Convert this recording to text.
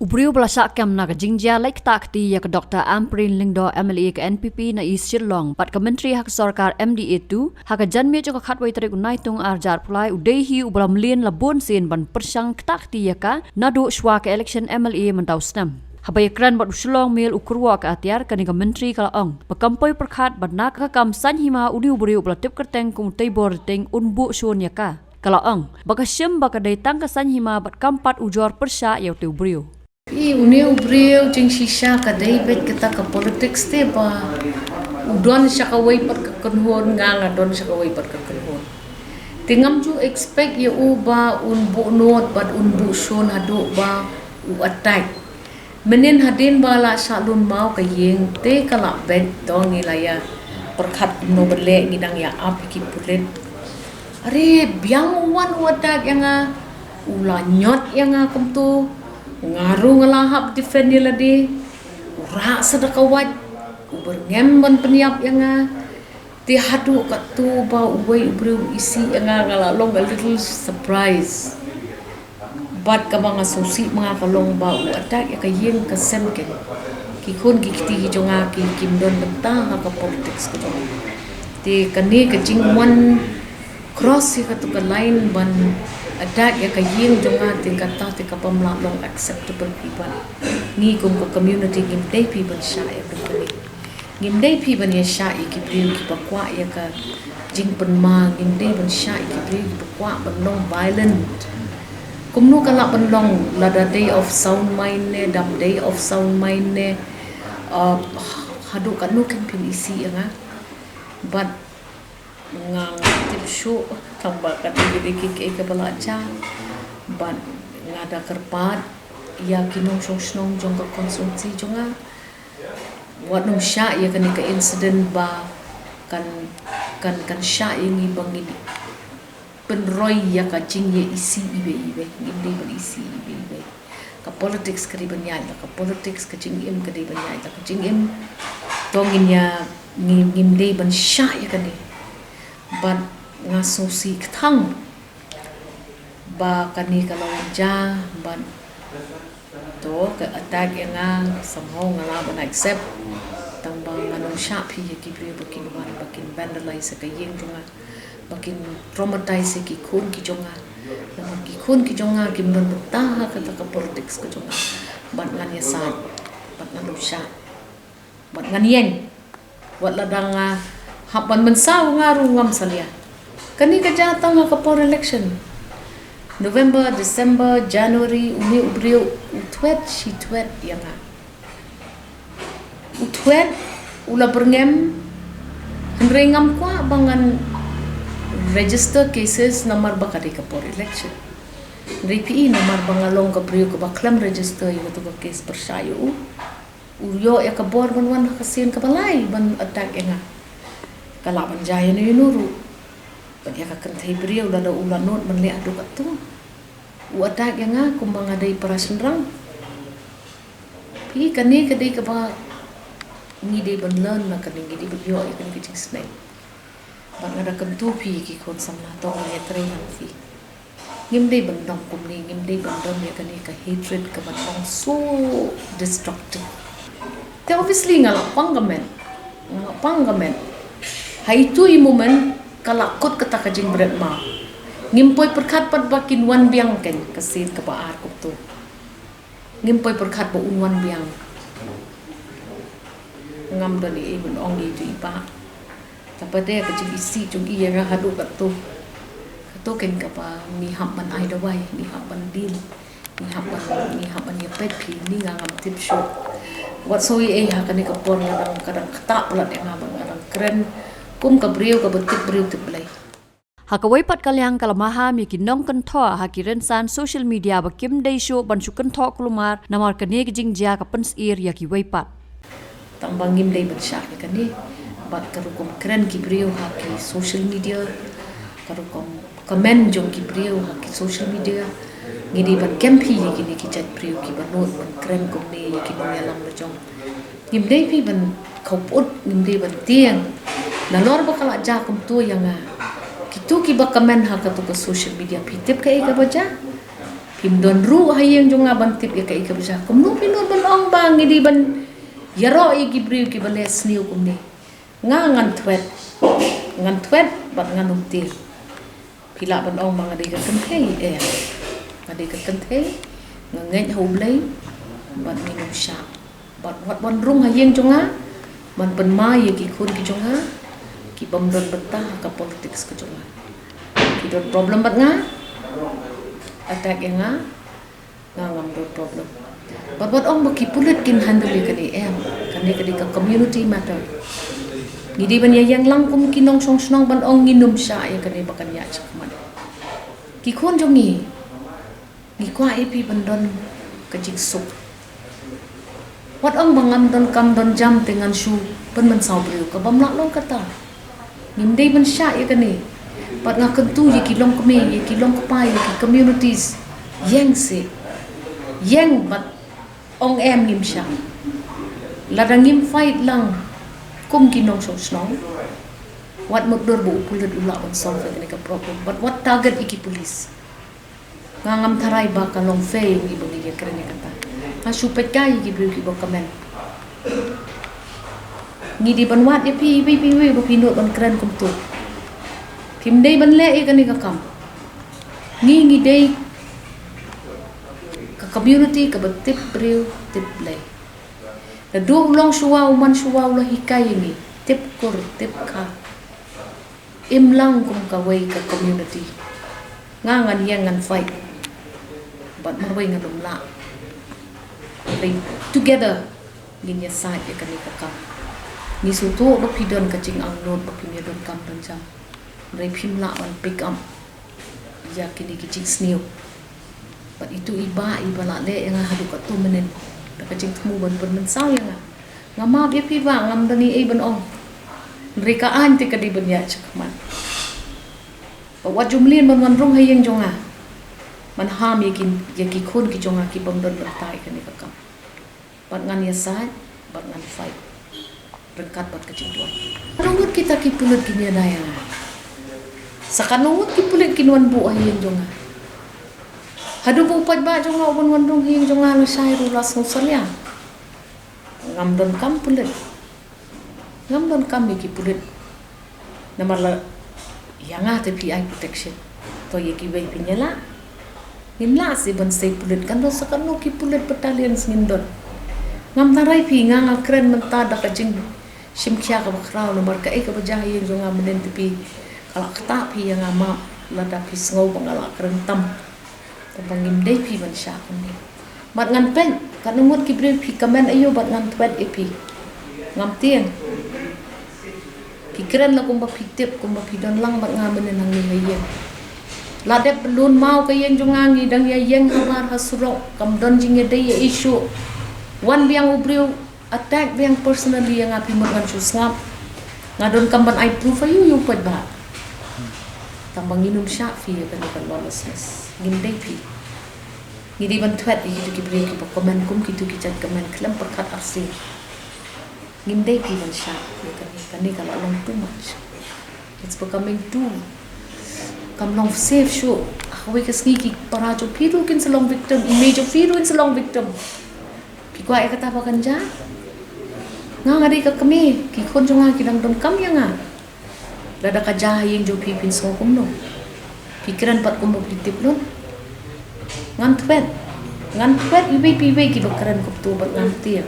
Ubriu belasak kem na kejingja laik takti ya ke Dr. Amprin Lingdo MLA ke NPP na East Shillong pat ke Menteri Hak Sarkar MDA2 hak janmi jo khatwai tarik unai tung arjar pulai udehi ubram lien labon sen ban persang takti ya ka nadu shwa ke election MLA mentau snam. Habai kran bat usulong mil ukurwa ke atiar ke niga menteri kala ong. Bakampoi perkhat bat nak ka kam san hima uni ubriu belatip kerteng kum tebor teng unbu shon ya ka. Kala ong bakasyem bakadai tang ka san hima bat kampat ujor persya ya te ubriu. Uni ubriu jing shisha kadai bet kita ke politics te ba udon syakawai pat ke kenhon ngala don syakawai pat ke kenhon tingam ju expect ya u ba un bu not bat un bu shon hadu ba u attack menen hadin bala salun mau ke yeng te kala bet dong ilaya perkhat no berle ngidang ya ap ki pulet are biang wan wadak yang ula nyot yang kum tu ngaru ngelahap defend dia ladi ura sedekawat berngem ban peniap yang ti hadu kat tu ba ubai ubru isi yang ngala long a little surprise but kabang asosi mga kalong ba u attack ya kayeng kasem ken ki khon ki ti jonga ki kim don benta ha ka politics ko ti kani ka jingwan cross ya ka tu ka line ban adat ya kayeng jonga tingkata tika pamla long acceptable people ni kum ko community ngim dei people sha ya company ngim dei people ya sha ki priu ki pakwa ya ka jing penma ngim dei ban sha ki priu ki pakwa ban long violent kum no kala ban long la da day of sound mind ne dam day of sound mind ne hadu kan no kan pin isi ya but ngang tip show tambah kata jadi kiki ke belajar ban ngada kerpat ya kinong song jong konsumsi jonga wat nong sya ya kan ke incident ba kan sya ini bangin penroy ya ka jing ye isi ibe nginde ban isi ibe ka politics kari banyai ka politics ka jing im kari banyai ka jing im tongin ya nginde ban sya ya kan but ngasosi ktang ba kani kalau ja ban to ke attack yang somehow ngala ban accept tambang anong shapi ki bri bakin wan bakin vandalize ka yeng jonga bakin traumatize ki khun ki jonga ki khun ki jonga ki ban ta ka ta politics ka jonga ban ngan ya sa ban anong sha ban ngan yen wat ladang hapan mensaw ngaru ngam salia kani kajatang ka por election November December January uni ubriu utwet si twet yang utwet ula berngem henrengam kwa bangan register cases namar bakari ka por election RPE namar bangalong ka briu ka baklam register yu to ka case persayu uyo ya ka bor ban kasin ka balai ban attack yang kalaban jaya ni nuru banyak akan thai ulah ada ulah not menle adu kat tu uatak yang kumbang ada parasan rang pi kani kadai ka ba ni de ban learn na kani gidi bio ya kan kicing snake ban ada kentu pi ki kon samna to ya tre han fi ngim de ban dong kum ni ngim de ban dong ya kani ka hatred ka ban dong so destructive te obviously ngalak panggamen hai tu i moment kalakot kata kajing berat ma ngimpoi perkhat pat bakin wan biang ken kasit ka baar ko tu ngimpoi perkhat bo unwan biang ngam dani ibun ong ni tu ipa tapade kajing isi chung iya nga hadu kat tu ken ka pa ni hap man ai dawai ni hap man dil ni hap man ya pet pi ni ngam tip show wat so i ha kan ka pon kadang kata pula yang abang kadang keren kum ka briu ka betik briu tu play hakawai pat kalyang kalamaha mi kinong kentho hakiren san social media bakim dei show ban sukan tho kulumar namar kane jing ja ka pens ir ya ki wai pat tambangim dei bansha kan ni bat karukum keren ki briu ha ki social media karukum comment jong ki briu ha ki social media ngidi ban kempi gini ki chat briu ki banot ban keren kum ni ki mengalam jong ngim dei pi ban khoput ngim dei ban tiang na lor bakala ja kum tu yang kitu ki bakamen ha ka to social media pitip ka baca Pim don ru hayeng jonga bantip ya kai kabisa. Kumno pinur ban ong bang ngidi ban yaro i gibriu ki bale sniu kumni. Ngan twet bat ngan umti. Pila ban ong bang adi ka kentei adi ka kentei ngeng hoblei bat minum sya. Bat wat ban rung hayeng jonga man pen ma ye ki kun ki jonga ki bam don betah ka politik ke jonga. Ki don problem bat nga attack yang ngam do problem. But ong baki pulit kin handle kani kani ka community matter. Ngidi ban yang langkum kinong song snong ban ong nginum sya ya kani bakan ya chakman. Ki kon jongi ngi kwa epi ban don kajik sup. Wat ong bangam don kam don jam dengan shu ban man saw brio ka bam lak long kata. Ngimdei ban sya ya kani. Pat nga kentu ye kilong keme ye kilong kepai ye communities yang se yang bat ong ngim sya ladang ngim fight lang kum kinong so snong wat mudor bu pulut ula on solve ni ka problem but what target iki police ngam tharai ba ka long fe ngi bagi ye kren kata ha supet kai ki bri ki bo comment ngi di ban wat ye pi bo pinot ban kren kum tu Kim day ban le kan ni kakam. Ngi day ka community ka batip brew tip play. Na do long suwa man suwa lo hikay ni tip kur tip ka. Imlang kum ka way ka community. Ngan yang ngan fight. But marway nga dumla. They together linya side ya kan ni kakam. Ni suto ba pidon ka ching ang note ba pinidon kam don jam. Ray pimla on pick up ya kini kicing sniu but itu iba la le yang hadu ka 2 minit da kicing temu ban ban saw yang ngama bi pi ba ngam dani ai ban ong mereka anti ka di ban ya chakman wa jumlin man rong hayeng jonga man ham ya ki khon ki jonga ki bam don tai ka ni ka kam bat ngan ya sa bat ngan fight rekat bat kicing tuan ronggut kita ki pulut kini ada yang sakanungut ki pulit kinuan bu hayeng jonga hadu bu pat ba jonga bon wan dong hayeng jonga lo sai ru las salya ngam don kam pulit ngam don kam ki pulit namar la yang te PI protection to ye ki bai pinyala ngimla si ban sai pulit kan do sakanu ki pulit battalion ngin don ngam tarai pi nga kren menta da ka jing simkhya ka bakrao nomor ka e ka bajah hayeng jonga menen tepi kalau ketak pi yang ama lada pi sengau bangala kerentam tembangim dei pi ban sya ni mat ngan pen kan ngut ki bre pi kamen ayo bat ngan twet epi ngam tieng ki keren la kum ba pi tip kum ba pi don lang bat ngam ben nang ni hayeng lade belun mau ka yeng jongangi dang ya yeng habar hasuro kam don jing dei issue wan biang ubriu attack biang personally yang api mat ngan susngap ngadon kam ban I proof ayu yu pat ba tambang inum sya fi kan lawlessness ngindai pi ngidi ban twet itu ki bri ki komen kum ki tu ki chat komen klam perkat arsi ngindai pi ban sya kan ni kalau long too much it's becoming too kam long safe show awe ka sniki para jo piru kin salong victim image of piru in salong victim ki kwa e kata pakan ja ngari ka kami ki kon jonga ki dang don kam yang lada ka jahing jo pipin so kumno pikiran pat kumbo ditip lon ngan twet ibe ki bakaran kup tu bat ngan tia